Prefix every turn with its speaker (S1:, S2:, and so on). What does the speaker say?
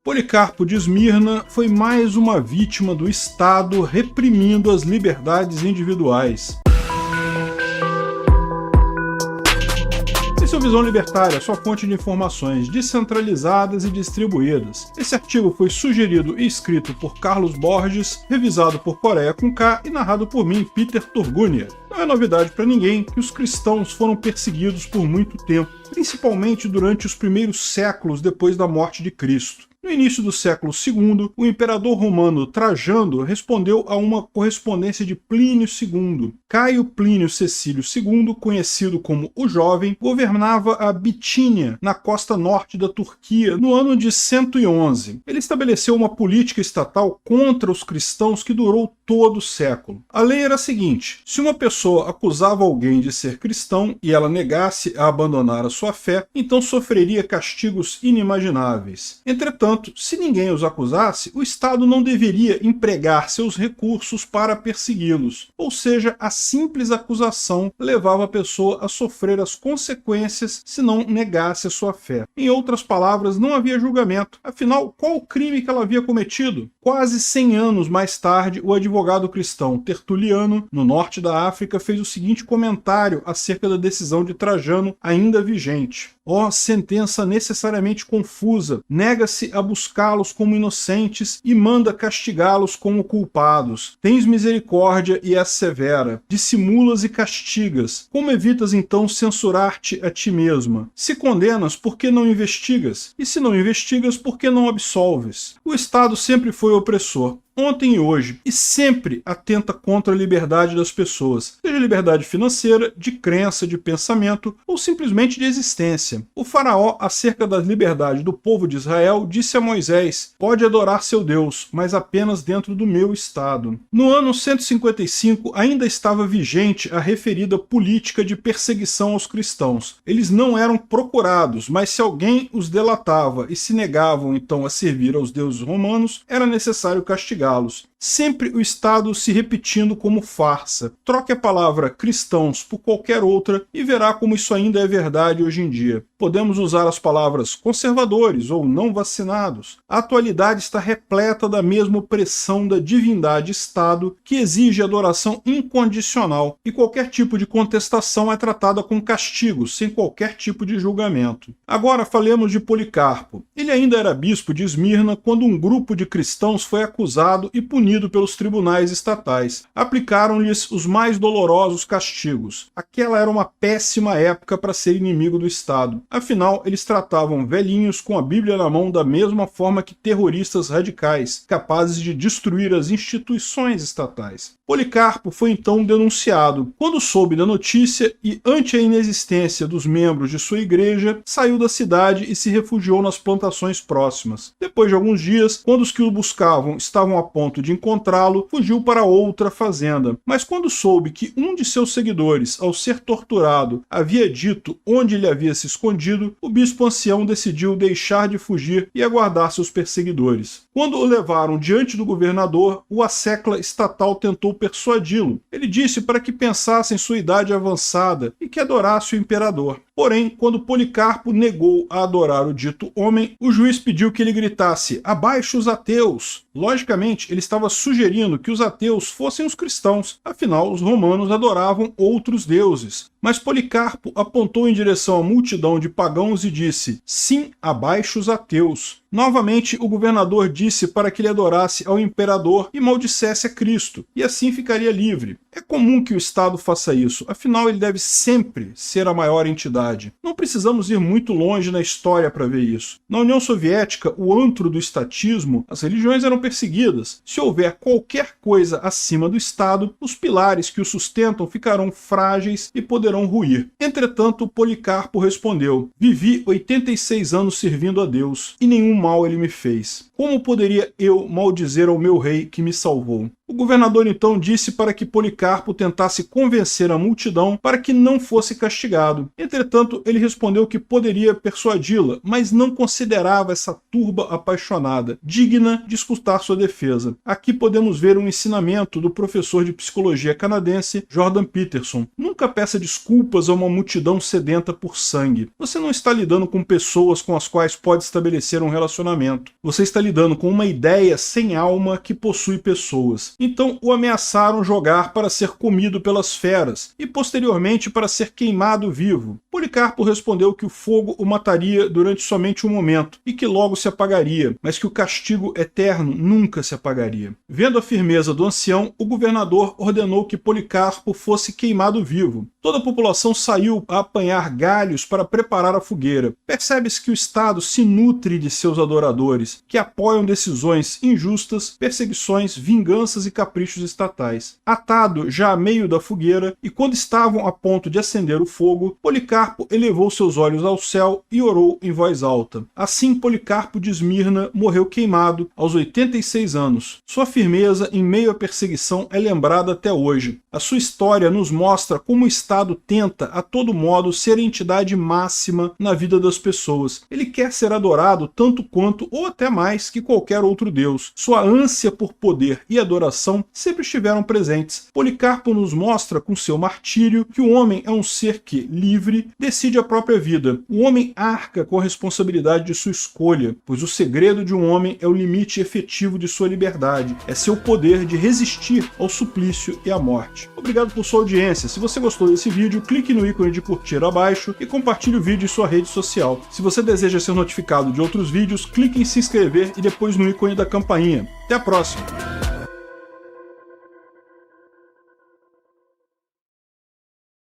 S1: Policarpo de Esmirna foi mais uma vítima do Estado reprimindo as liberdades individuais. Esse é o Visão Libertária, sua fonte de informações descentralizadas e distribuídas. Esse artigo foi sugerido e escrito por Carlos Borges, revisado por Coreia com K e narrado por mim, Peter Turgunia. Não é novidade para ninguém que os cristãos foram perseguidos por muito tempo, principalmente durante os primeiros séculos depois da morte de Cristo. No início do século II, o imperador romano Trajano respondeu a uma correspondência de Plínio II. Caio Plínio Cecílio II, conhecido como o Jovem, governava a Bitínia, na costa norte da Turquia, no ano de 111. Ele estabeleceu uma política estatal contra os cristãos que durou todo o século. A lei era a seguinte: se uma pessoa acusava alguém de ser cristão e ela negasse a abandonar a sua fé, então sofreria castigos inimagináveis. Entretanto, se ninguém os acusasse, o Estado não deveria empregar seus recursos para persegui-los. Ou seja, a simples acusação levava a pessoa a sofrer as consequências se não negasse a sua fé. Em outras palavras, não havia julgamento. Afinal, qual o crime que ela havia cometido? Quase 100 anos mais tarde, o advogado cristão Tertuliano, no norte da África, fez o seguinte comentário acerca da decisão de Trajano ainda vigente. Ó, sentença necessariamente confusa, nega-se a buscá-los como inocentes e manda castigá-los como culpados. Tens misericórdia e és severa, dissimulas e castigas. Como evitas então censurar-te a ti mesma? Se condenas, por que não investigas? E se não investigas, por que não absolves? O Estado sempre foi opressor, ontem e hoje, e sempre atenta contra a liberdade das pessoas, seja liberdade financeira, de crença, de pensamento ou simplesmente de existência. O faraó, acerca da liberdade do povo de Israel, disse a Moisés: pode adorar seu Deus, mas apenas dentro do meu estado. No ano 155 ainda estava vigente a referida política de perseguição aos cristãos. Eles não eram procurados, mas se alguém os delatava e se negavam então a servir aos deuses romanos, era necessário castigá-los. Sempre o Estado se repetindo como farsa. Troque a palavra cristãos por qualquer outra e verá como isso ainda é verdade hoje em dia. Podemos usar as palavras conservadores ou não vacinados. A atualidade está repleta da mesma opressão da divindade-Estado que exige adoração incondicional, e qualquer tipo de contestação é tratada com castigo, sem qualquer tipo de julgamento. Agora falemos de Policarpo. Ele ainda era bispo de Esmirna quando um grupo de cristãos foi acusado e punido pelos tribunais estatais. Aplicaram-lhes os mais dolorosos castigos. Aquela era uma péssima época para ser inimigo do Estado. Afinal, eles tratavam velhinhos com a Bíblia na mão da mesma forma que terroristas radicais, capazes de destruir as instituições estatais. Policarpo foi então denunciado. Quando soube da notícia e ante a inexistência dos membros de sua igreja, saiu da cidade e se refugiou nas plantações próximas. Depois de alguns dias, quando os que o buscavam estavam a ponto de encontrá-lo, fugiu para outra fazenda. Mas quando soube que um de seus seguidores, ao ser torturado, havia dito onde ele havia se escondido, o bispo ancião decidiu deixar de fugir e aguardar seus perseguidores. Quando o levaram diante do governador, o assecla estatal tentou persuadi-lo. Ele disse para que pensasse em sua idade avançada e que adorasse o imperador. Porém, quando Policarpo negou a adorar o dito homem, o juiz pediu que ele gritasse: abaixo os ateus! Logicamente, ele estava sugerindo que os ateus fossem os cristãos, afinal os romanos adoravam outros deuses. Mas Policarpo apontou em direção à multidão de pagãos e disse: sim, abaixo os ateus. Novamente, o governador disse para que ele adorasse ao imperador e maldissesse a Cristo, e assim ficaria livre. É comum que o Estado faça isso, afinal ele deve sempre ser a maior entidade. Não precisamos ir muito longe na história para ver isso. Na União Soviética, o antro do estatismo, as religiões eram perseguidas. Se houver qualquer coisa acima do Estado, os pilares que o sustentam ficarão frágeis e poderão ruir. Entretanto, Policarpo respondeu: vivi 86 anos servindo a Deus, e nenhum mal ele me fez. Como poderia eu maldizer ao meu rei que me salvou? O governador então disse para que Policarpo tentasse convencer a multidão para que não fosse castigado. Entretanto, ele respondeu que poderia persuadi-la, mas não considerava essa turba apaixonada digna de escutar sua defesa. Aqui podemos ver um ensinamento do professor de psicologia canadense Jordan Peterson. Nunca peça desculpas desculpas a uma multidão sedenta por sangue. Você não está lidando com pessoas com as quais pode estabelecer um relacionamento. Você está lidando com uma ideia sem alma que possui pessoas. Então o ameaçaram jogar para ser comido pelas feras e posteriormente para ser queimado vivo. Policarpo respondeu que o fogo o mataria durante somente um momento e que logo se apagaria, mas que o castigo eterno nunca se apagaria. Vendo a firmeza do ancião, o governador ordenou que Policarpo fosse queimado vivo. Toda a população saiu a apanhar galhos para preparar a fogueira. Percebe-se que o Estado se nutre de seus adoradores, que apoiam decisões injustas, perseguições, vinganças e caprichos estatais. Atado já a meio da fogueira, e quando estavam a ponto de acender o fogo, Policarpo elevou seus olhos ao céu e orou em voz alta. Assim, Policarpo de Esmirna morreu queimado aos 86 anos. Sua firmeza em meio à perseguição é lembrada até hoje. A sua história nos mostra como o Estado tenta, a todo modo, ser a entidade máxima na vida das pessoas. Ele quer ser adorado tanto quanto, ou até mais, que qualquer outro deus. Sua ânsia por poder e adoração sempre estiveram presentes. Policarpo nos mostra, com seu martírio, que o homem é um ser que, livre, decide a própria vida. O homem arca com a responsabilidade de sua escolha, pois o segredo de um homem é o limite efetivo de sua liberdade, é seu poder de resistir ao suplício e à morte. Obrigado por sua audiência. Se você gostou desse vídeo, clique no ícone de curtir abaixo e compartilhe o vídeo em sua rede social. Se você deseja ser notificado de outros vídeos, clique em se inscrever e depois no ícone da campainha. Até a próxima!